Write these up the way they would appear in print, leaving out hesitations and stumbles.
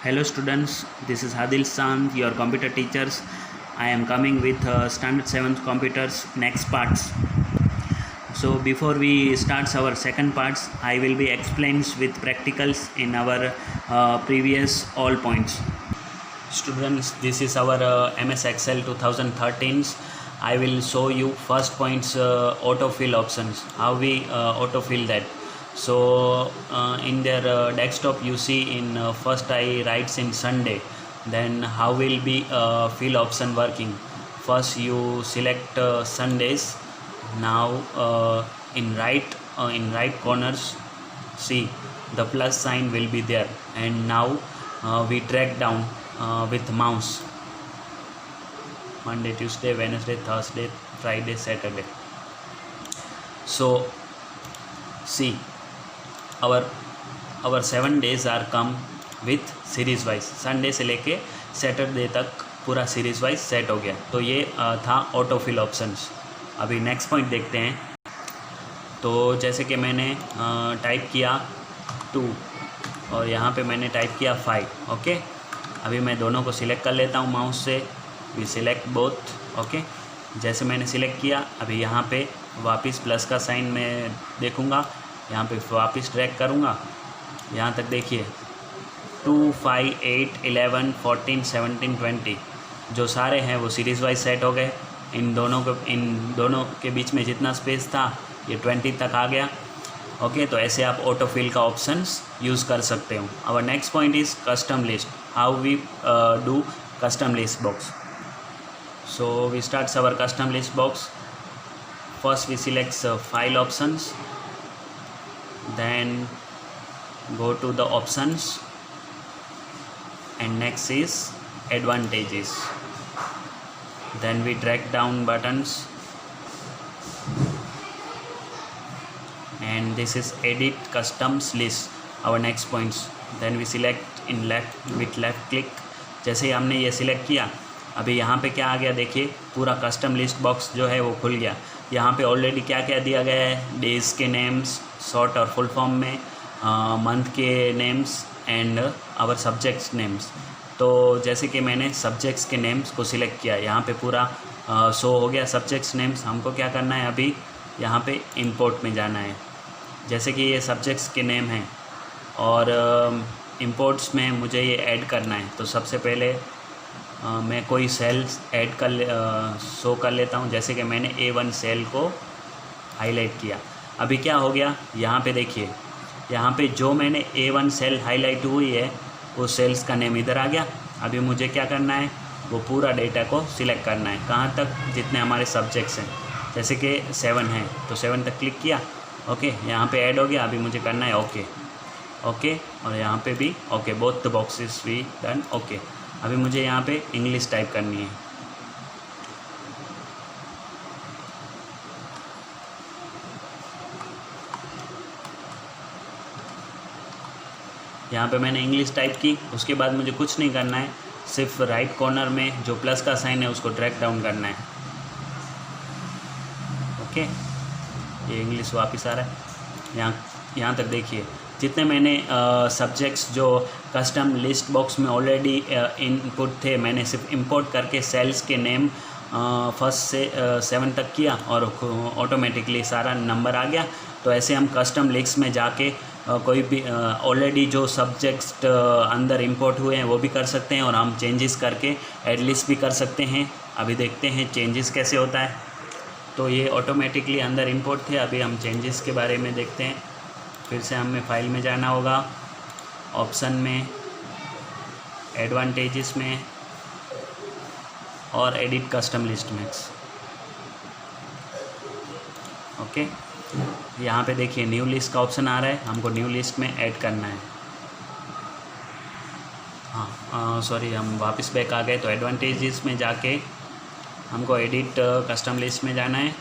Hello students, this is Hadil Sant, your computer teachers. I am coming with standard 7th computers next parts. So before we start our second parts, I will be explains with practicals in our previous all points. Students, this is our MS Excel 2013's. I will show you first points autofill options, how we autofill that. So in their desktop you see in first I writes in Sunday, then how will be fill option working. First you select Sundays. Now in right corners see the plus sign will be there, and now we drag down with mouse Monday, Tuesday, Wednesday, Thursday, Friday, Saturday. So see our 7 days are come with series wise. Sunday से लेके Saturday तक पूरा series wise set हो गया. तो ये था autofill options. अभी नेक्स्ट पॉइंट देखते हैं. तो जैसे कि मैंने टाइप किया 2 और यहाँ पे मैंने टाइप किया 5. ओके, अभी मैं दोनों को सिलेक्ट कर लेता हूँ माउस से. We select both. ओके, जैसे मैंने सिलेक्ट किया अभी यहाँ पे वापस प्लस का साइन मैं देखूँगा, यहाँ पे वापस ड्रैग करूँगा. यहाँ तक देखिए 2, 5, 8, 11, 14, 17, 20 जो सारे हैं वो सीरीज़ वाइज सेट हो गए. इन दोनों के बीच में जितना स्पेस था ये 20 तक आ गया. ओके, तो ऐसे आप ऑटोफिल का ऑप्शंस यूज़ कर सकते हो. Our next point is custom list. How we do custom list box. So we start our custom list box. First we select file options, then go to the options, and next is advantages. Then we drag down buttons, and this is edit customs list. Our next points. Then we select in left click. जैसे ही हमने ये select किया अभी यहाँ पे क्या आ गया देखिए, पूरा कस्टम लिस्ट बॉक्स जो है वो खुल गया. यहाँ पे ऑलरेडी क्या क्या दिया गया है, डेज़ के नेम्स शॉर्ट और फुल फॉर्म में, मंथ के names and our subjects names. तो जैसे कि मैंने सब्जेक्ट्स के नेम्स को सिलेक्ट किया, यहाँ पे पूरा शो हो गया सब्जेक्ट्स नेम्स. हमको क्या करना है, अभी यहाँ पे इंपोर्ट में जाना है. जैसे कि ये सब्जेक्ट्स के नेम हैं और इंपोर्ट्स में मुझे ये ऐड करना है. तो सबसे पहले मैं कोई सेल्स ऐड शो कर लेता हूँ. जैसे कि मैंने A1 सेल को हाईलाइट किया. अभी क्या हो गया, यहाँ पे देखिए, यहाँ पे जो मैंने A1 सेल हाईलाइट हुई है वो सेल्स का नेम इधर आ गया. अभी मुझे क्या करना है, वो पूरा डेटा को सिलेक्ट करना है. कहाँ तक, जितने हमारे सब्जेक्ट्स हैं. जैसे कि 7 हैं तो 7 तक क्लिक किया. ओके, यहाँ पे ऐड हो गया. अभी मुझे करना है ओके और यहाँ पे भी okay. Both the boxes we done. Okay, अभी मुझे यहाँ पे इंग्लिश टाइप करनी है. यहाँ पे मैंने इंग्लिश टाइप की. उसके बाद मुझे कुछ नहीं करना है, सिर्फ राइट कॉर्नर में जो प्लस का साइन है उसको ड्रैग डाउन करना है. ओके, ये इंग्लिश वापस आ रहा है. यहाँ तक देखिए, जितने मैंने सब्जेक्ट्स जो कस्टम लिस्ट बॉक्स में ऑलरेडी इनपुट थे, मैंने सिर्फ इंपोर्ट करके सेल्स के नेम फर्स्ट से 7 तक किया और ऑटोमेटिकली सारा नंबर आ गया. तो ऐसे हम कस्टम लिस्ट में जाके कोई भी ऑलरेडी जो सब्जेक्ट्स अंदर इंपोर्ट हुए हैं वो भी कर सकते हैं, और हम चेंजेस करके ऐड लिस्ट भी कर सकते हैं. अभी देखते हैं चेंजेस कैसे होता है. तो ये ऑटोमेटिकली अंदर इंपोर्ट थे. अभी हम चेंजेस के बारे में देखते हैं. फिर से हमें फाइल में जाना होगा, ऑप्शन में, एडवांटेजेस में और एडिट कस्टम लिस्ट में. ओके, यहाँ पे देखिए न्यू लिस्ट का ऑप्शन आ रहा है. हमको न्यू लिस्ट में ऐड करना है. हाँ सॉरी, हम वापस बैक आ गए. तो एडवांटेजेस में जाके हमको एडिट कस्टम लिस्ट में जाना है.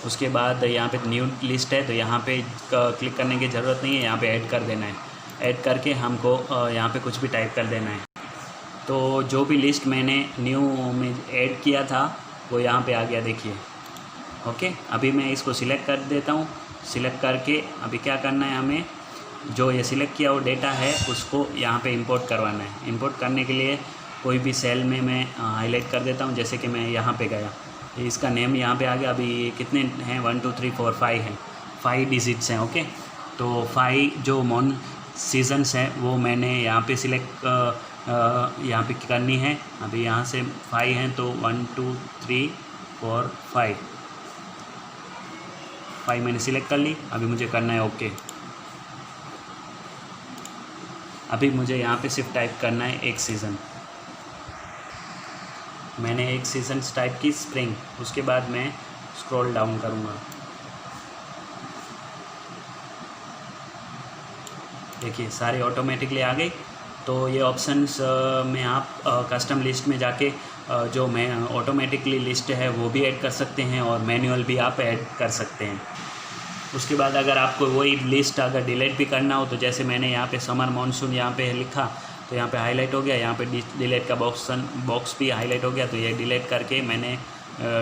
उसके बाद यहाँ पे न्यू लिस्ट है तो यहाँ पे क्लिक करने की ज़रूरत नहीं है. यहाँ पे ऐड कर देना है. ऐड करके हमको यहाँ पे कुछ भी टाइप कर देना है. तो जो भी लिस्ट मैंने न्यू में ऐड किया था वो यहाँ पे आ गया देखिए. ओके, अभी मैं इसको सिलेक्ट कर देता हूँ. सिलेक्ट करके अभी क्या करना है, हमें जो ये सिलेक्ट किया वो डेटा है उसको यहाँ पे इंपोर्ट करवाना है। इंपोर्ट करने के लिए कोई भी सेल में मैं हाईलाइट कर देता हूँ। जैसे कि मैं यहाँ पे गया, इसका नेम यहाँ पे आ गया। अभी कितने हैं, 1 2 3 4 5 हैं, 5 डिजिट्स हैं। ओके, तो 5 जो मॉन सीजन्स हैं वो मैंने यहाँ पे सिलेक्ट यहाँ पे करनी है। अभी यहाँ से 5 हैं तो 1 2 3 4 5 मैंने सिलेक्ट कर ली। अभी मुझे करना है ओके। अभी मुझे यहाँ पे सिर्फ टाइप करना है एक सीज़न। मैंने एक सीज़न टाइप की, स्प्रिंग। उसके बाद मैं स्क्रॉल डाउन करूँगा। देखिए सारे ऑटोमेटिकली आ गई। तो ये ऑप्शंस में आप कस्टम लिस्ट में जाके जो मैं ऑटोमेटिकली लिस्ट है वो भी ऐड कर सकते हैं और मैनुअल भी आप ऐड कर सकते हैं। उसके बाद अगर आपको वही लिस्ट अगर डिलीट भी करना हो तो जैसे मैंने यहाँ पे समर मानसून यहाँ पे लिखा तो यहाँ पे हाईलाइट हो गया। यहाँ पे डिलीट का बॉक्स भी हाईलाइट हो गया। तो ये डिलीट करके मैंने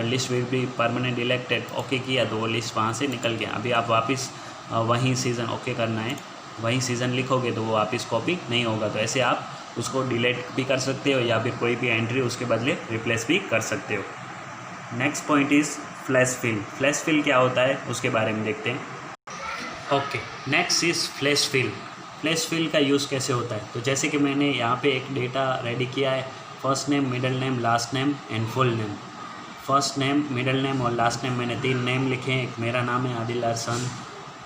list will be permanent deleted okay किया तो वो लिस्ट वहाँ से निकल गया। अभी आप वापस वहीं सीज़न ओके करना है, वहीं सीज़न लिखोगे तो वो वापस कॉपी नहीं होगा। तो ऐसे आप उसको डिलीट भी कर सकते हो या फिर कोई भी एंट्री उसके बदले रिप्लेस भी कर सकते हो। Next point is flash fill. Flash fill क्या होता है उसके बारे में देखते हैं। Okay, next is flash fill. Flash fill का यूज़ कैसे होता है, तो जैसे कि मैंने यहाँ पे एक डेटा रेडी किया है। First name, middle name, last name and full name. First name, middle name और लास्ट नेम मैंने 3 नेम लिखे हैं। एक मेरा नाम है आदिल अरसन,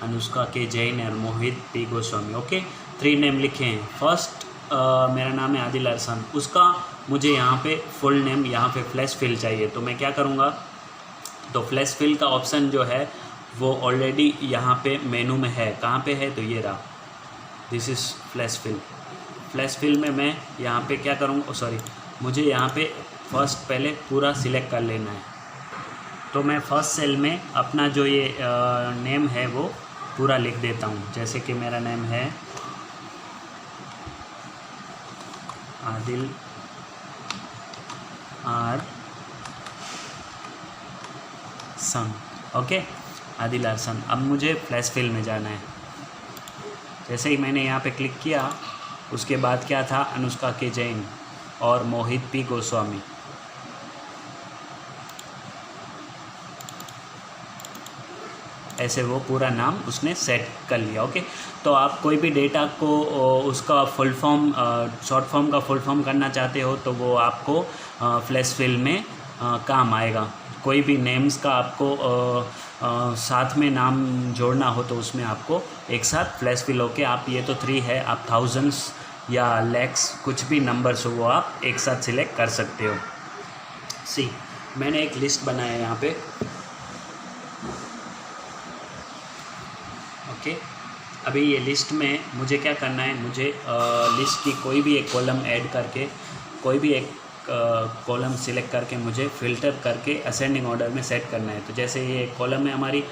अनुष्का के जैन और मोहित पी गोस्वामी। ओके, 3 नेम लिखे हैं। फर्स्ट मेरा नाम है आदिल अरसन, उसका मुझे यहाँ पे फुल नेम यहाँ पे फ्लैश फिल चाहिए। तो मैं क्या करूँगा, तो फ्लैश फिल का ऑप्शन जो है वो ऑलरेडी यहाँ पे मेनू में है। कहाँ पे है, तो ये रहा, this is flash fill. Flash fill में मैं यहाँ पे क्या करूँगा, सॉरी, मुझे यहाँ पे फर्स्ट पहले पूरा सिलेक्ट कर लेना है। तो मैं फर्स्ट सेल में अपना जो ये नेम है वो पूरा लिख देता हूँ। जैसे कि मेरा नेम है आदिल अरसन। ओके, आदिल अरसन। अब मुझे फ्लैश फिल में जाना है। जैसे ही मैंने यहाँ पे क्लिक किया उसके बाद क्या था, अनुष्का के जैन और मोहित पी गोस्वामी। ऐसे वो पूरा नाम उसने सेट कर लिया। ओके, तो आप कोई भी डेटा को उसका फुल फॉर्म, शॉर्ट फॉर्म का फुल फॉर्म करना चाहते हो तो वो आपको फ्लैश फिल में काम आएगा। कोई भी नेम्स का आपको साथ में नाम जोड़ना हो तो उसमें आपको एक साथ फ्लैश फिल होके आप, ये तो 3 है, आप थाउजेंड्स या लैक्स कुछ भी नंबर्स हो वो आप एक साथ सिलेक्ट कर सकते हो। सी, मैंने एक लिस्ट बनाया है यहाँ पे। ओके, अभी ये लिस्ट में मुझे क्या करना है, मुझे लिस्ट की कोई भी एक कॉलम ऐड करके, कोई भी एक कॉलम सिलेक्ट करके मुझे फ़िल्टर करके असेंडिंग ऑर्डर में सेट करना है। तो जैसे ये कॉलम है हमारी,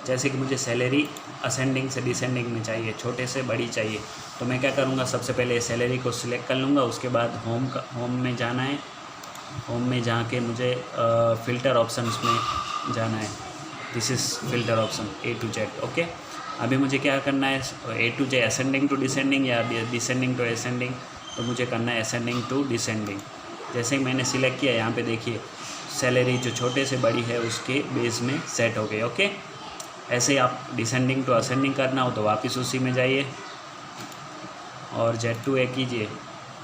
जैसे कि मुझे सैलरी असेंडिंग से डिसेंडिंग में चाहिए, छोटे से बड़ी चाहिए। तो मैं क्या करूँगा, सबसे पहले सैलरी को सिलेक्ट कर लूँगा। उसके बाद होम में जाना है। होम में जाके मुझे फ़िल्टर ऑप्शंस में जाना है। This is filter option A to Z। Okay, अभी मुझे क्या करना है, A to Z ascending to descending या डिसेंडिंग टू असेंडिंग। तो मुझे करना है असेंडिंग टू डिसेंडिंग। जैसे ही मैंने सिलेक्ट किया, यहाँ पे देखिए सैलरी जो छोटे से बड़ी है उसके बेस में सेट हो गई। ओके, ऐसे ही आप डिसेंडिंग टू असेंडिंग करना हो तो वापस उसी में जाइए और Z to A कीजिए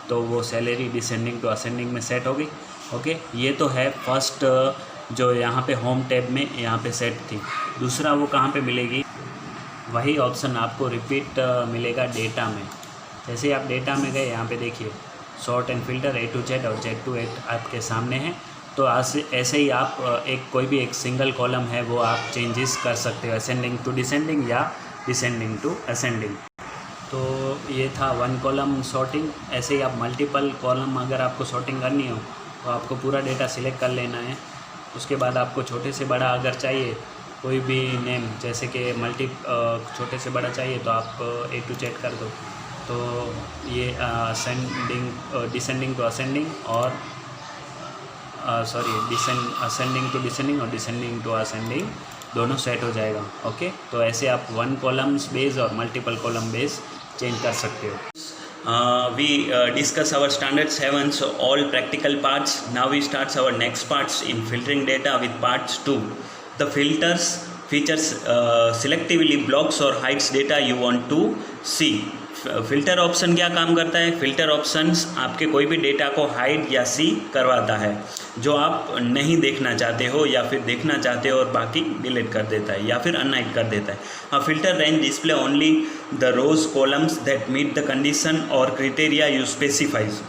तो वो सैलरी डिसेंडिंग टू असेंडिंग में सेट हो गई। ओके, ये तो है फर्स्ट जो यहाँ पे होम टैब में यहाँ पे सेट थी। दूसरा वो कहाँ पे मिलेगी, वही ऑप्शन आपको रिपीट मिलेगा डेटा में। जैसे आप डेटा में गए, यहाँ पे देखिए sort and filter A to Z और Z to A आपके सामने है। तो ऐसे ही आप कोई भी एक सिंगल कॉलम है वो आप चेंजेस कर सकते हो, असेंडिंग टू डिसेंडिंग या डिसेंडिंग टू असेंडिंग। तो ये था 1 कॉलम सॉर्टिंग। ऐसे ही आप मल्टीपल कॉलम अगर आपको सॉर्टिंग करनी हो तो आपको पूरा डेटा सिलेक्ट कर लेना है। उसके बाद आपको छोटे से बड़ा अगर चाहिए कोई भी नेम, जैसे कि छोटे से बड़ा चाहिए तो आप A to Z कर दो। तो ये डिसेंडिंग टू असेंडिंग और असेंडिंग टू डिसेंडिंग और डिसेंडिंग टू असेंडिंग दोनों सेट हो जाएगा। ओके, तो ऐसे आप 1 कॉलम्स बेस और मल्टीपल कॉलम बेस चेंज कर सकते हो। We discuss our standard 7, so all practical parts. Now we start our next parts in filtering data with parts 2. The filters features selectively blocks or hides data you want to see. Filter option क्या काम करता है? Filter options आपके कोई भी data को hide या सी करवाता है जो आप नहीं देखना चाहते हो या फिर देखना चाहते हो और बाकी डिलीट कर देता है या फिर अनहाइड कर देता है। A filter range display only the rows columns that meet the condition और क्राइटेरिया यू स्पेसिफाइज।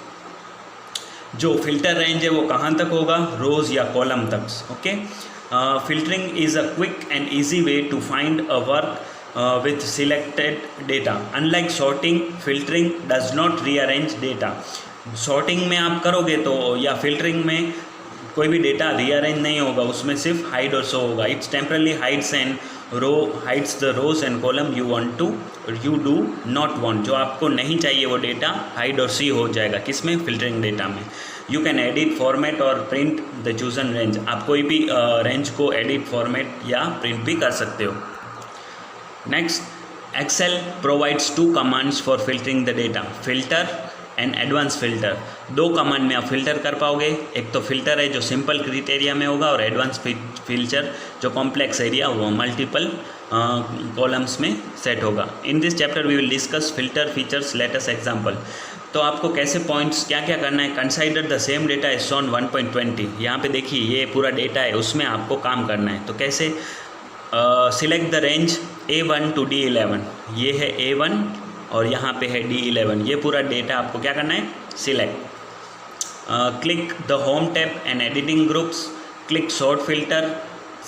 जो फिल्टर रेंज है वो कहाँ तक होगा? रोज या कॉलम तक। Okay, filtering is a quick and easy way to find a work with selected data. Unlike sorting, filtering does not rearrange data. Sorting में आप करोगे तो या filtering में कोई भी डेटा रीअरेंज नहीं होगा, उसमें सिर्फ हाइड और शो होगा। It's temporarily hides and hides the rows and column you do not want. जो आपको नहीं चाहिए वो डेटा हाइड और सी हो जाएगा। किसमें? फिल्टरिंग डेटा में। यू कैन एडिट फॉर्मेट और प्रिंट द चूजन रेंज। आप कोई भी रेंज को एडिट फॉर्मेट या प्रिंट भी कर सकते हो। Next, Excel provides 2 commands for filtering the data, filter and advanced filter. 2 command में आप फिल्टर कर पाओगे। एक तो फिल्टर है जो सिंपल क्राइटेरिया में होगा और एडवांस फिल्टर जो कॉम्प्लेक्स एरिया वो मल्टीपल कॉलम्स में सेट होगा। In this chapter we will discuss filter features, latest example. तो आपको कैसे पॉइंट्स क्या क्या करना है? Consider the same data is shown 1.20। यहाँ पे देखिए ये पूरा डेटा है, उसमें आपको काम करना है। तो कैसे? Select the range A1 to D11। ये है A1 और यहाँ पे है D11। ये पूरा डेटा आपको क्या करना है? Select. Click the home tab and editing groups, click sort filter,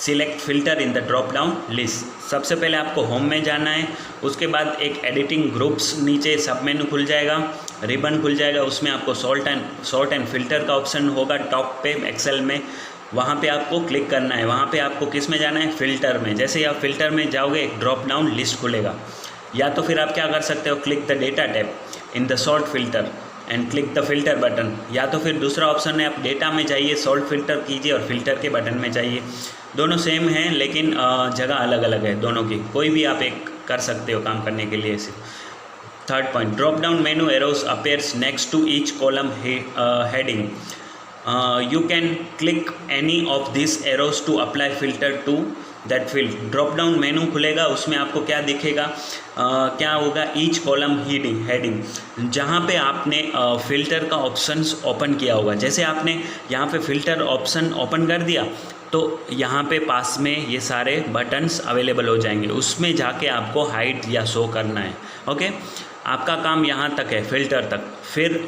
select filter in the drop down list. सबसे पहले आपको होम में जाना है, उसके बाद एक एडिटिंग ग्रुप्स नीचे सब मेनू खुल जाएगा, रिबन खुल जाएगा, उसमें आपको सॉर्ट एंड फिल्टर का ऑप्शन होगा टॉप पे एक्सेल में। वहाँ पे आपको क्लिक करना है। वहाँ पे आपको किस में जाना है? फिल्टर में। जैसे ही आप फिल्टर में जाओगे एक ड्रॉप डाउन लिस्ट खुलेगा। या तो फिर आप क्या कर सकते हो? Click the data tab in the sort filter and click the filter button. या तो फिर दूसरा ऑप्शन है आप डेटा में जाइए, सॉर्ट फिल्टर कीजिए और फिल्टर के बटन में जाइए। दोनों सेम हैं लेकिन जगह अलग अलग है दोनों की। कोई भी आप एक कर सकते हो काम करने के लिए ऐसे। Third point, drop down menu arrows appears next to each column heading. You can click any of these arrows to apply filter to that field. Drop down मेनू खुलेगा, उसमें आपको क्या दिखेगा? क्या होगा? Each column heading. जहाँ पे आपने फिल्टर का ऑप्शंस ओपन किया होगा, जैसे आपने यहाँ पे फिल्टर ऑप्शन ओपन कर दिया तो यहाँ पे पास में ये सारे बटन्स अवेलेबल हो जाएंगे, उसमें जाके आपको हाइड या शो करना है। ओके, आपका काम यहाँ तक है, फिल्टर तक। फिर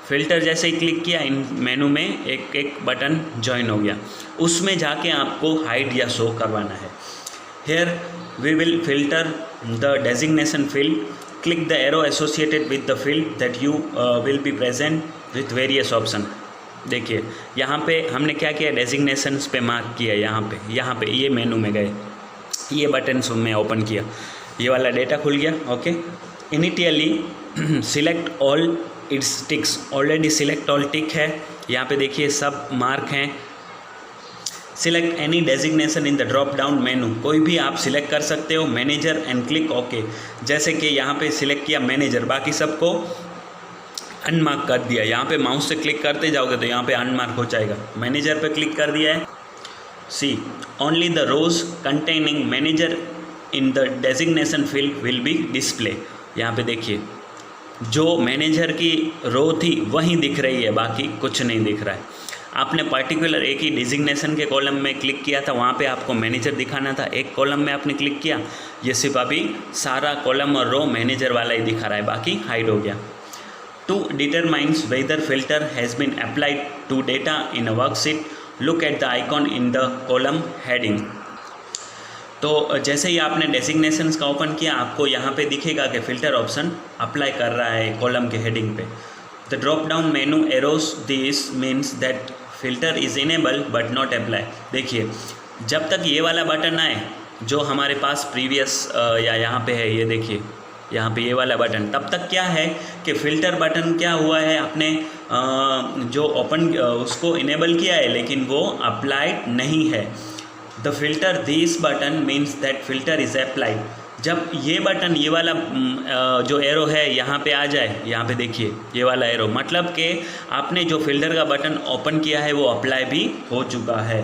फिल्टर जैसे ही क्लिक किया इन मेनू में एक एक बटन ज्वाइन हो गया, उसमें जाके आपको हाइड या शो करवाना है। Here we will filter the designation field, click the arrow associated with the field that you will be present with various option. देखिए यहाँ पे हमने क्या किया? डेजिग्नेशंस पे मार्क किया। यहाँ पे ये मेनू में गए, ये बटन में ओपन किया, ये वाला डेटा खुल गया। Okay, initially select all its ticks. Already select all tick है, यहाँ पे देखिए सब मार्क हैं। Select any designation in the drop down menu, कोई भी आप सिलेक्ट कर सकते हो। Manager and click okay. जैसे कि यहाँ पे सिलेक्ट किया मैनेजर, बाकी सबको अनमार्क कर दिया। यहाँ पे माउस से क्लिक करते जाओगे तो यहाँ पे अनमार्क हो जाएगा। मैनेजर पे क्लिक कर दिया है। See only the rows containing manager in the designation field will be display. यहाँ पे देखिए जो मैनेजर की रो थी वहीं दिख रही है, बाकी कुछ नहीं दिख रहा है। आपने पर्टिकुलर एक ही डिजिग्नेशन के कॉलम में क्लिक किया था, वहाँ पे आपको मैनेजर दिखाना था। एक कॉलम में आपने क्लिक किया, ये सिर्फ अभी सारा कॉलम और रो मैनेजर वाला ही दिखा रहा है, बाकी हाइड हो गया। To determines whether filter has been applied to data in a worksheet, look at the icon in the column heading. तो जैसे ही आपने डेजिग्नेशंस का ओपन किया, आपको यहाँ पे दिखेगा कि फ़िल्टर ऑप्शन अप्लाई कर रहा है कॉलम के हेडिंग पे। The drop down menu arrows this means that filter is enable but not apply. देखिए जब तक ये वाला बटन आए जो हमारे पास प्रीवियस या यहाँ पे है, ये देखिए यहाँ पे ये वाला बटन, तब तक क्या है कि फ़िल्टर बटन क्या हुआ है, आपने जो ओपन उसको इनेबल किया है लेकिन वो अप्लाइड नहीं है। The filter this button means that filter is applied. जब ये बटन, ये वाला जो एरो है यहाँ पे आ जाए, यहाँ पे देखिए ये वाला एरो, मतलब कि आपने जो फिल्टर का बटन ओपन किया है वो अप्लाई भी हो चुका है।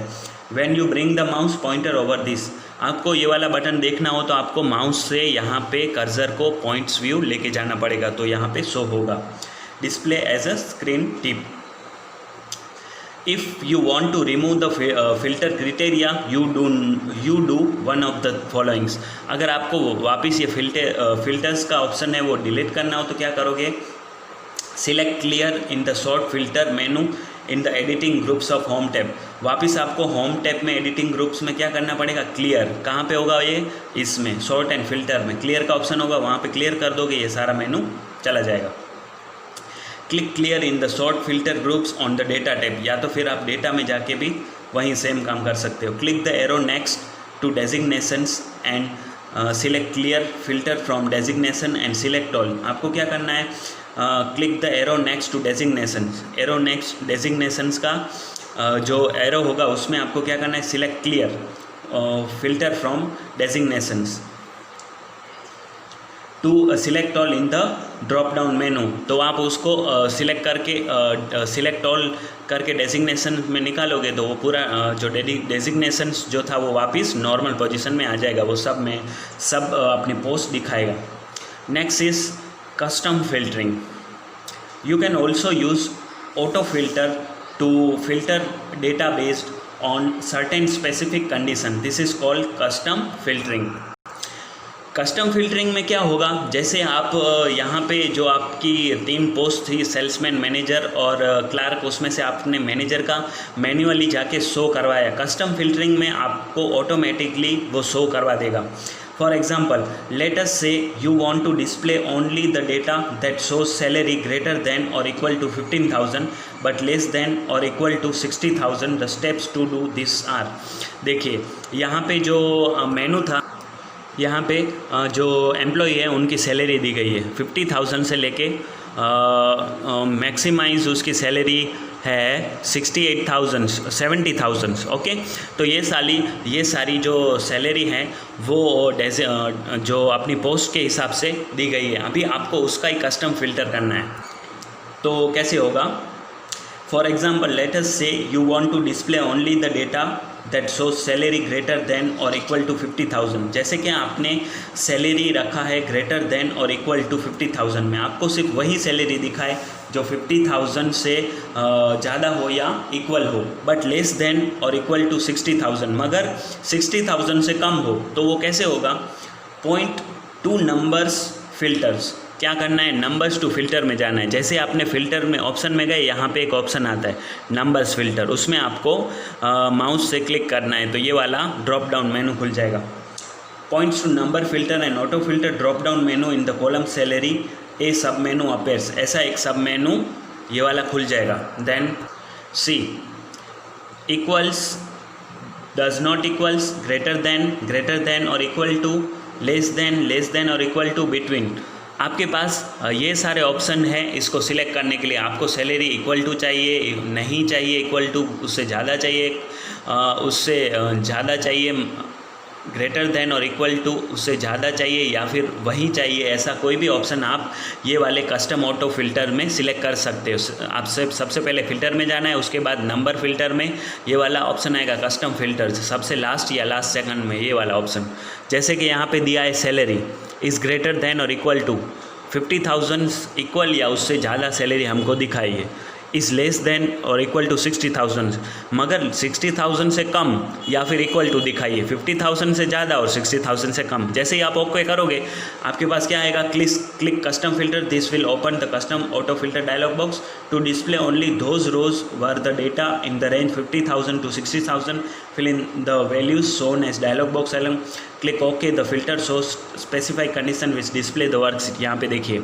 When you bring the mouse pointer over this, आपको ये वाला बटन देखना हो तो आपको माउस से यहाँ पे कर्सर को पॉइंट्स व्यू लेके जाना पड़ेगा, तो यहाँ पे शो होगा display as a screen tip. If you want to remove the filter criteria, you do one of the followings। अगर आपको वापस ये फिल्टर्स का ऑप्शन है वो डिलीट करना हो तो क्या करोगे, select clear in the short filter menu in the editing groups of home tab. वापस आपको होम टैब में एडिटिंग ग्रुप्स में क्या करना पड़ेगा, क्लियर। कहाँ पे होगा ये, इसमें शॉर्ट एंड फिल्टर में क्लियर का ऑप्शन होगा, वहाँ पे क्लियर कर दोगे, ये सारा मेनू चला जाएगा। Click clear in the short filter groups on the data tab, या तो फिर आप डेटा में जाके भी वहीं सेम काम कर सकते हो। Click the arrow next to designations and select clear filter from designation and select all. आपको क्या करना है, click the arrow next to designations, arrow next designations का जो एरो होगा उसमें आपको क्या करना है, select clear filter from designations to select all in the drop down menu. तो आप उसको सिलेक्ट करके सिलेक्ट ऑल करके डेजिग्नेशन में निकालोगे तो वो पूरा जो डेजिग्नेशंस जो था वो वापस नॉर्मल पोजीशन में आ जाएगा, वो सब में सब अपनी पोस्ट दिखाएगा। Next is custom filtering. You can also use auto filter to filter data based on certain specific condition, this is called custom filtering. Custom filtering में क्या होगा, जैसे आप यहाँ पे जो आपकी 3 पोस्ट थी, सेल्समैन, मैनेजर और क्लार्क, उसमें से आपने मैनेजर का मैन्युअली जाके शो करवाया। कस्टम फिल्टरिंग में आपको ऑटोमेटिकली वो शो करवा देगा। For example, let us say you want to display only the data that shows salary greater than और equal to 15,000 but less than और equal to 60,000। The steps to do this are. देखिए यहाँ पे जो मेनू था, यहाँ पे जो एम्प्लॉई है उनकी सैलरी दी गई है 50,000 से लेके मैक्सिमाइज उसकी सैलरी है 68,000 70,000। ओके, तो ये सारी जो सैलरी है वो जो अपनी पोस्ट के हिसाब से दी गई है। अभी आपको उसका ही कस्टम फिल्टर करना है, तो कैसे होगा। For example, let us say you want to display only the data that shows salary greater than और इक्वल टू 50,000। जैसे कि आपने सैलरी रखा है ग्रेटर देन और इक्वल टू 50,000 में, आपको सिर्फ वही सैलरी दिखाए जो 50,000 से ज़्यादा हो या इक्वल हो, बट लेस देन और इक्वल टू 60,000, मगर 60,000 से कम हो। तो वो कैसे होगा, पॉइंट टू नंबर्स फिल्टर्स। क्या करना है, नंबर्स टू फिल्टर में जाना है। जैसे आपने फिल्टर में ऑप्शन में गए, यहाँ पे एक ऑप्शन आता है नंबर्स फिल्टर, उसमें आपको माउस से क्लिक करना है तो ये वाला ड्रॉप डाउन मेनू खुल जाएगा। Points to number filter and auto filter drop down menu in the column salary a sub menu appears. ऐसा एक सब मेनू ये वाला खुल जाएगा। Then see equals, does not equals, greater than और इक्वल टू, लेस देन और इक्वल टू, बिटवीन। आपके पास ये सारे ऑप्शन हैं इसको सिलेक्ट करने के लिए। आपको सैलरी इक्वल टू चाहिए, नहीं चाहिए इक्वल टू, उससे ज़्यादा चाहिए, उससे ज़्यादा चाहिए, ग्रेटर देन और इक्वल टू, उससे ज़्यादा चाहिए, या फिर वही चाहिए, ऐसा कोई भी ऑप्शन आप ये वाले कस्टम ऑटो फिल्टर में सिलेक्ट कर सकते हो। आपसे सबसे पहले फ़िल्टर में जाना है, उसके बाद नंबर फिल्टर में ये वाला ऑप्शन आएगा कस्टम फिल्टर, सबसे लास्ट या लास्ट सेकंड में ये वाला ऑप्शन। जैसे कि यहाँ पे दिया है सैलरी इज़ ग्रेटर देन और इक्वल टू 50,000 इक्वल या उससे ज़्यादा सैलरी हमको दिखाइए। इज़ लेस देन और इक्वल टू 60,000, मगर 60,000 से कम या फिर इक्वल टू दिखाइए, 50,000 से ज़्यादा और 60,000 से कम। जैसे ही आप ओके करोगे आपके पास क्या आएगा, click custom filter, this will open the custom auto filter dialog box to display only those rows where the data in the range 50,000 to 60,000, fill in the values shown as dialog box along, click OK, the filter shows specified condition which display the worksheet। यहाँ पे देखिए,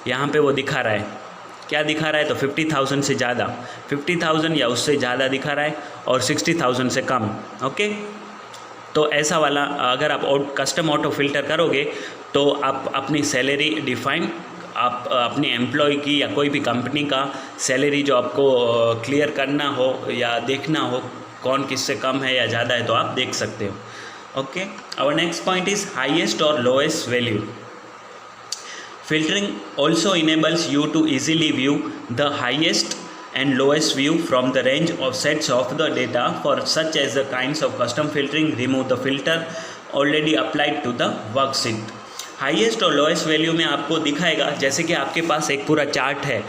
यहाँ पे वो दिखा रहा है, क्या दिखा रहा है, तो 50,000 से ज़्यादा, 50,000 या उससे ज़्यादा दिखा रहा है, और 60,000 से कम। ओके, तो ऐसा वाला अगर आप कस्टम ऑटो फिल्टर करोगे तो आप अपनी सैलरी डिफाइन, आप अपनी एम्प्लॉय की या कोई भी कंपनी का सैलरी जो आपको क्लियर करना हो या देखना हो कौन किससे कम है या ज़्यादा है तो आप देख सकते हो। Okay, our next point is highest और lowest value. Filtering also enables you to easily view the highest and lowest view from the range of sets of the data for such as the kinds of custom filtering, remove the filter already applied to the worksheet। Highest और lowest value में आपको दिखाएगा, जैसे कि आपके पास एक पूरा chart है,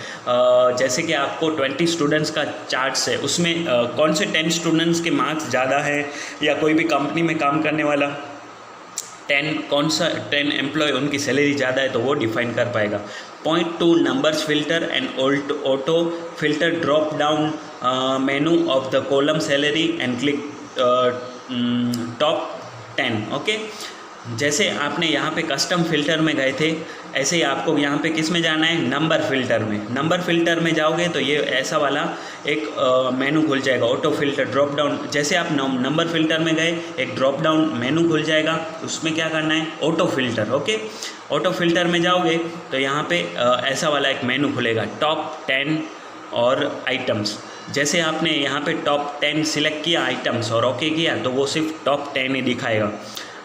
जैसे कि आपको 20 स्टूडेंट्स का चार्ट्स है, उसमें कौन से 10 स्टूडेंट्स के मार्क्स ज़्यादा है, या कोई भी कंपनी में काम करने वाला 10 एम्प्लॉय उनकी सैलरी ज़्यादा है तो वो डिफाइन कर पाएगा। Point two numbers filter and auto filter drop down menu of the column salary and click top 10। Okay, जैसे आपने यहाँ पे कस्टम फिल्टर में गए थे, ऐसे ही आपको यहाँ पे किस में जाना है, नंबर फिल्टर में। नंबर फिल्टर में जाओगे तो ये ऐसा वाला एक मेनू खुल जाएगा, ऑटो फिल्टर ड्रॉप डाउन। जैसे आप नंबर फिल्टर में गए, एक ड्रॉप डाउन मेनू खुल जाएगा, उसमें क्या करना है, auto filter. Okay, auto filter में जाओगे तो यहाँ पे ऐसा वाला एक मेनू खुलेगा, टॉप 10 और आइटम्स। जैसे आपने यहाँ पे टॉप 10 सिलेक्ट किया आइटम्स और ओके किया तो वो सिर्फ टॉप 10 ही दिखाएगा।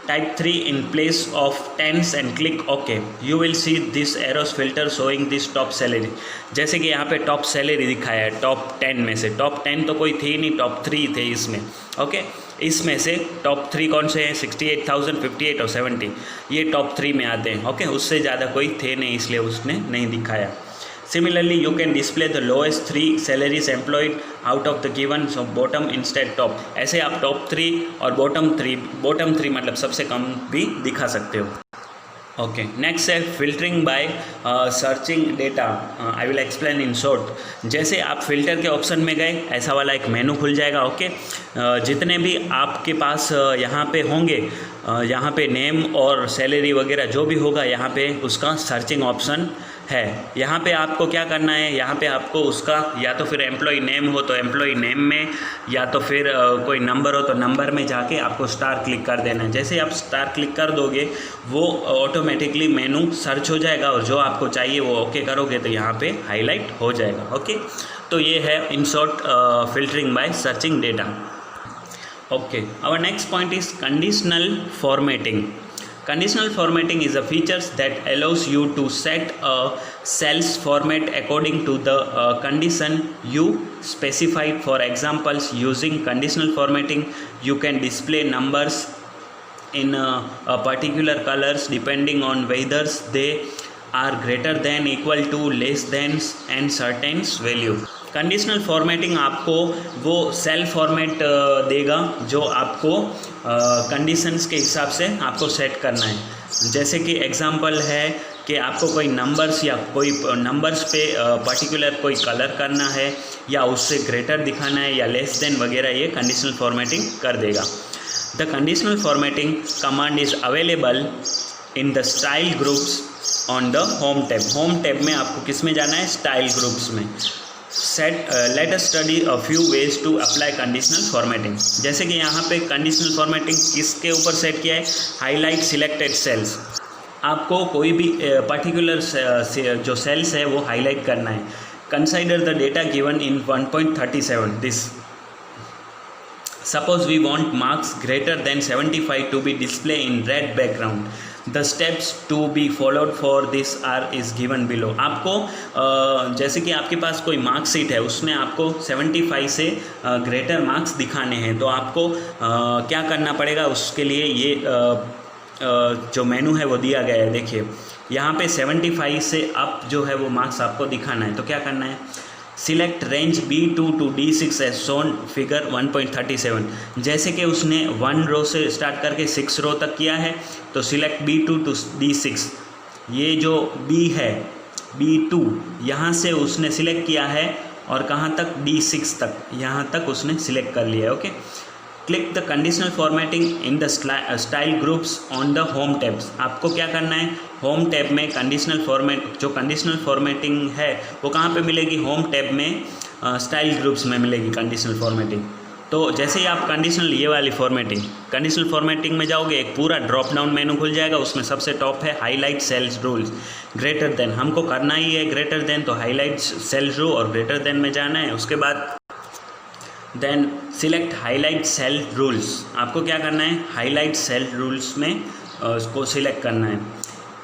Type 3 in place of 10s and click OK. You will see this arrows filter showing this top salary। जैसे कि यहाँ पे टॉप सैलरी दिखाया है टॉप 10 में से। टॉप 10 तो कोई थी नहीं, टॉप 3 थे इसमें। ओके, इसमें से टॉप 3 कौन से हैं, 68,000, 58 और 70, ये टॉप 3 में आते हैं। ओके, उससे ज़्यादा कोई थे नहीं, इसलिए उसने नहीं दिखाया। Similarly, you can display the lowest 3 salaries employed out of the given, so bottom instead top। ऐसे आप टॉप 3 और बॉटम 3 मतलब सबसे कम भी दिखा सकते हो। ओके, नेक्स्ट है filtering by searching data. I will explain in short. जैसे आप फिल्टर के ऑप्शन में गए, ऐसा वाला एक मेनू खुल जाएगा। ओके, जितने भी आपके पास यहाँ पे होंगे, यहाँ पे नेम और सैलरी वगैरह जो भी होगा, यहाँ पे उसका सर्चिंग ऑप्शन है। यहाँ पे आपको क्या करना है, यहाँ पे आपको उसका या तो फिर एम्प्लॉय नेम हो तो एम्प्लॉय नेम में, या तो फिर कोई नंबर हो तो नंबर में जाके आपको स्टार क्लिक कर देना है। जैसे आप स्टार क्लिक कर दोगे वो ऑटोमेटिकली मेनू सर्च हो जाएगा, और जो आपको चाहिए वो ओके करोगे तो यहाँ पे हाईलाइट हो जाएगा। ओके, तो ये है in short filtering by searching data. Okay, our next point is conditional formatting. Conditional formatting is a feature that allows you to set a cell's format according to the condition you specified. For examples, using conditional formatting, you can display numbers in a particular colors depending on whether they are greater than, equal to, less than and certain value। Conditional formatting आपको वो cell format देगा जो आपको conditions के हिसाब से आपको set करना है। जैसे कि एग्जांपल है कि आपको कोई नंबर्स या कोई नंबर्स पे पर्टिकुलर कोई कलर करना है, या उससे ग्रेटर दिखाना है, या लेस देन वगैरह, ये कंडीशनल फॉर्मेटिंग कर देगा। The conditional formatting command is available in the style groups on the home tab. Home tab में आपको किस में जाना है, स्टाइल ग्रुप्स में। Let us study a few ways to apply conditional formatting. जैसे कि यहाँ पे कंडीशनल फॉर्मेटिंग किसके ऊपर सेट किया है, हाईलाइट सिलेक्टेड सेल्स। आपको कोई भी पर्टिकुलर जो सेल्स है वो हाईलाइट करना है। Consider the data given in 1.37 this. Suppose we want marks greater than 75 to be displayed in red background. The steps to be followed for this are is given below। आपको जैसे कि आपके पास कोई marksheet है, उसमें आपको 75 से ग्रेटर मार्क्स दिखाने हैं, तो आपको क्या करना पड़ेगा, उसके लिए ये जो मेनू है वो दिया गया है। देखिए यहाँ पे 75 से अप जो है वो मार्क्स आपको दिखाना है, तो क्या करना है, select range B2 to D6 as shown figure 1.37। जैसे कि उसने 1 रो से स्टार्ट करके 6 रो तक किया है, तो सिलेक्ट B2 to D6। ये जो B है, B2 यहाँ से उसने सिलेक्ट किया है, और कहाँ तक, D6 तक, यहाँ तक उसने सिलेक्ट कर लिया है। Okay, click the conditional formatting in the style groups on the home tabs. आपको क्या करना है, होम टैब में कंडीशनल फॉर्मेट, जो कंडीशनल फॉर्मेटिंग है वो कहाँ पे मिलेगी, होम टैब में स्टाइल ग्रुप्स में मिलेगी कंडीशनल फॉर्मेटिंग। तो जैसे ही आप कंडीशनल ये वाली कंडीशनल फॉर्मेटिंग में जाओगे, एक पूरा ड्रॉप डाउन मेनू खुल जाएगा। उसमें सबसे टॉप है highlight cells rules greater than. हमको करना ही है ग्रेटर देन, तो हाईलाइट सेल्स रू और ग्रेटर देन में जाना है। उसके बाद then select highlight cell rules, आपको क्या करना है, हाईलाइट सेल रूल्स में उसको सिलेक्ट करना है।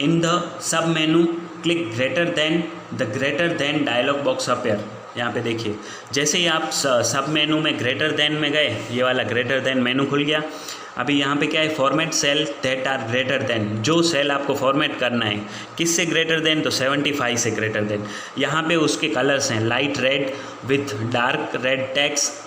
In the sub menu click greater than dialog box appear, यहाँ पे देखिए जैसे ही आप सब मेनू में ग्रेटर देन में गए, ये वाला ग्रेटर देन मेनू खुल गया। अभी यहाँ पे क्या है, format cell that are greater than, जो सेल आपको फॉर्मेट करना है किससे ग्रेटर देन, तो 75 से ग्रेटर देन। यहाँ पे उसके कलर्स हैं, light red with dark red text,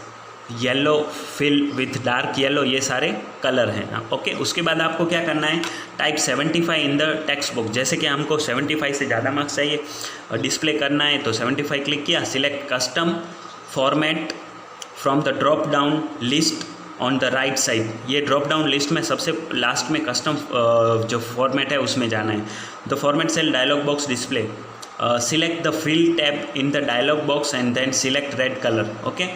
yellow fill with dark yellow, ये सारे कलर हैं। ओके, उसके बाद आपको क्या करना है, type 75 in the text book, जैसे कि हमको 75 से ज़्यादा मार्क्स चाहिए और डिस्प्ले करना है तो 75 क्लिक किया। Select custom format from the drop down list on the right side, ये ड्रॉप डाउन लिस्ट में सबसे लास्ट में कस्टम जो फॉर्मेट है उसमें जाना है। The format cell dialog box display, select the fill tab in the dialog box and then select red colour. Okay,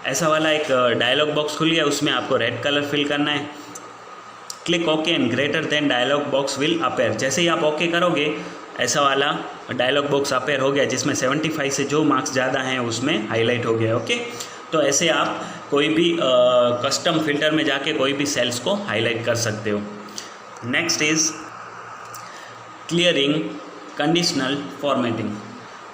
ऐसा वाला एक डायलॉग बॉक्स खुल गया, उसमें आपको रेड कलर फिल करना है। Click okay and greater than dialog box will appear, जैसे ही आप ओके करोगे ऐसा वाला डायलॉग बॉक्स अपेयर हो गया, जिसमें 75 से जो मार्क्स ज़्यादा हैं उसमें हाईलाइट हो गया। ओके, तो ऐसे आप कोई भी कस्टम फिल्टर में जाके कोई भी सेल्स को हाईलाइट कर सकते हो। Next is clearing conditional formatting.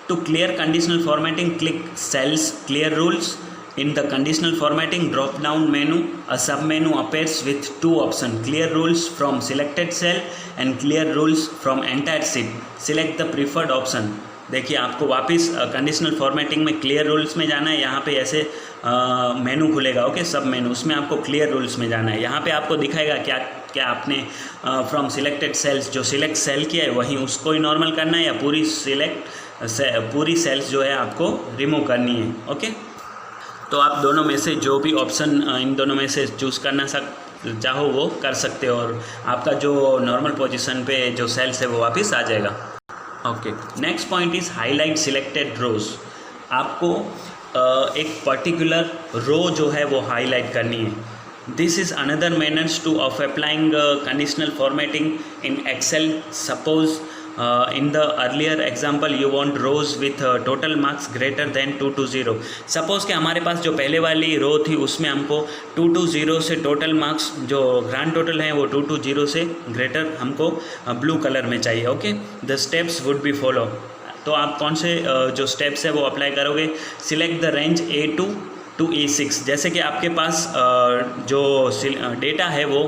To clear conditional formatting click cells clear rules. In the conditional formatting drop down menu, a sub menu appears with two options, clear rules from selected cell and clear rules from entire sheet. Select the preferred option. देखिए आपको वापस conditional formatting में clear rules में जाना है, यहाँ पे ऐसे मेनू खुलेगा। ओके, सब मेनू, उसमें आपको क्लियर रूल्स में जाना है। यहाँ पे आपको दिखाएगा क्या क्या आपने फ्रॉम सिलेक्टेड सेल्स, जो सिलेक्ट सेल किया है वहीं उसको ही नॉर्मल करना है, या पूरी सेल्स जो है आपको रिमूव करनी है। ओके, तो आप दोनों में से जो भी ऑप्शन इन दोनों में से चूज़ करना चाहो वो कर सकते हो, और आपका जो नॉर्मल पोजीशन पे जो सेल्स है वो वापस आ जाएगा। Okay, next point is highlight selected rows. आपको एक पर्टिकुलर रो जो है वो हाईलाइट करनी है। This is another manners to of applying conditional formatting in Excel. Suppose in the earlier example you want rows with total marks greater than 2 to 0। Suppose कि हमारे पास जो पहले वाली रो थी उसमें हमको 2 to 0 से टोटल मार्क्स जो ग्रांड टोटल हैं वो 2 to 0 से ग्रेटर हमको ब्लू कलर में चाहिए। Okay, the steps would be follow. तो आप कौन से जो स्टेप्स है वो अप्लाई करोगे, select the range A2 to E6। जैसे कि आपके पास जो डेटा है वो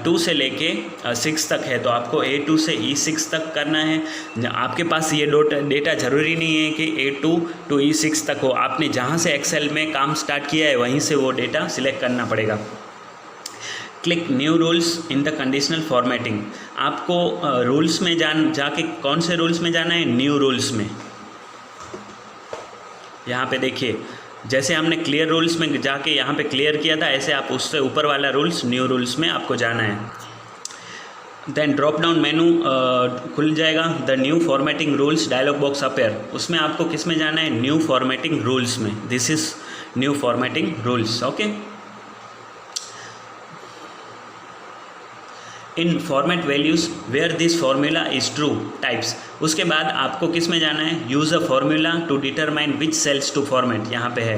2 से लेके 6 तक है, तो आपको A2 से E6 तक करना है। आपके पास ये डेटा ज़रूरी नहीं है कि A2 to E6 तक हो, आपने जहाँ से एक्सेल में काम स्टार्ट किया है वहीं से वो डेटा सिलेक्ट करना पड़ेगा। Click new rules in the conditional formatting. आपको रूल्स में जाके कौन से रूल्स में जाना है, न्यू रूल्स में। यहाँ पे देखिए जैसे हमने क्लियर रूल्स में जाके यहाँ पे क्लियर किया था, ऐसे आप उससे ऊपर वाला रूल्स न्यू रूल्स में आपको जाना है। देन ड्रॉप डाउन मेनू खुल जाएगा, the new formatting rules dialog box appear, उसमें आपको किस में जाना है, न्यू फॉर्मेटिंग रूल्स में। This is new formatting rules. Okay, in format values where this formula is true types. उसके बाद आपको किस में जाना है, use a formula to determine which cells to format. यहाँ पे है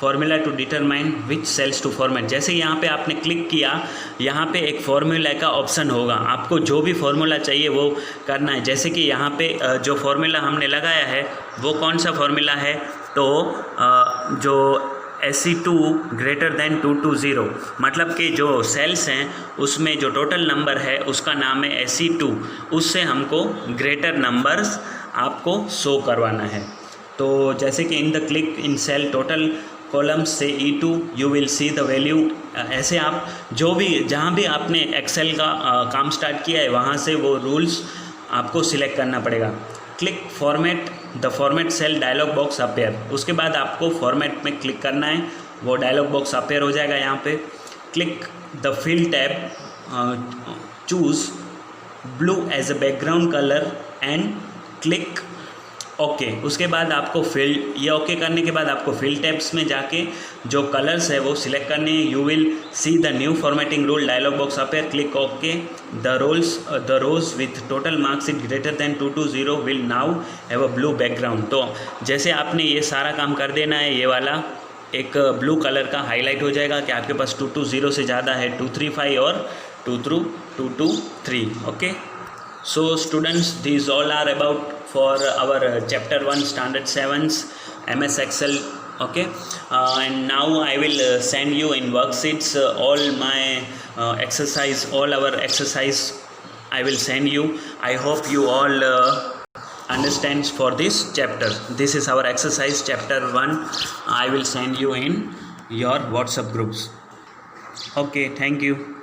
formula to determine which cells to format. जैसे यहाँ पे आपने क्लिक किया, यहाँ पे एक फार्मूला का ऑप्शन होगा, आपको जो भी फार्मूला चाहिए वो करना है। जैसे कि यहाँ पे जो फार्मूला हमने लगाया है वो कौन सा फार्मूला है, तो जो SE2 ग्रेटर देन 2 to 0, मतलब कि जो सेल्स हैं उसमें जो टोटल नंबर है उसका नाम है SE2, उससे हमको ग्रेटर नंबर्स आपको शो करवाना है। तो जैसे कि in the click in cell total columns से E2 you will see the value. ऐसे आप जो भी जहाँ भी आपने एक्सेल का काम स्टार्ट किया है वहाँ से वो रूल्स आपको सिलेक्ट करना पड़ेगा। Click format the format cell dialog box appear. उसके बाद आपको फॉर्मेट में क्लिक करना है, वो डायलॉग बॉक्स अपेयर हो जाएगा। यहाँ पे click the fill tab, choose blue as a background colour and click okay. उसके बाद आपको फिल, ये ओके करने के बाद आपको फिल टैब्स में जाके जो कलर्स है वो सिलेक्ट करने हैं। You will see the new formatting rule dialog box appear, click okay. The rows with total marks it greater than 2 to 0 will now have a blue background. तो जैसे आपने ये सारा काम कर देना है, ये वाला एक ब्लू कलर का हाईलाइट हो जाएगा कि आपके पास 220 से ज़्यादा है, 235 और 223. Okay, so students, these all are about for our chapter 1 standard 7's MS Excel. Okay, and now I will send you in worksheets all my exercise, all our exercise I will send you. I hope you all understands for this chapter. This is our exercise chapter 1. I will send you in your WhatsApp groups. Okay, thank you.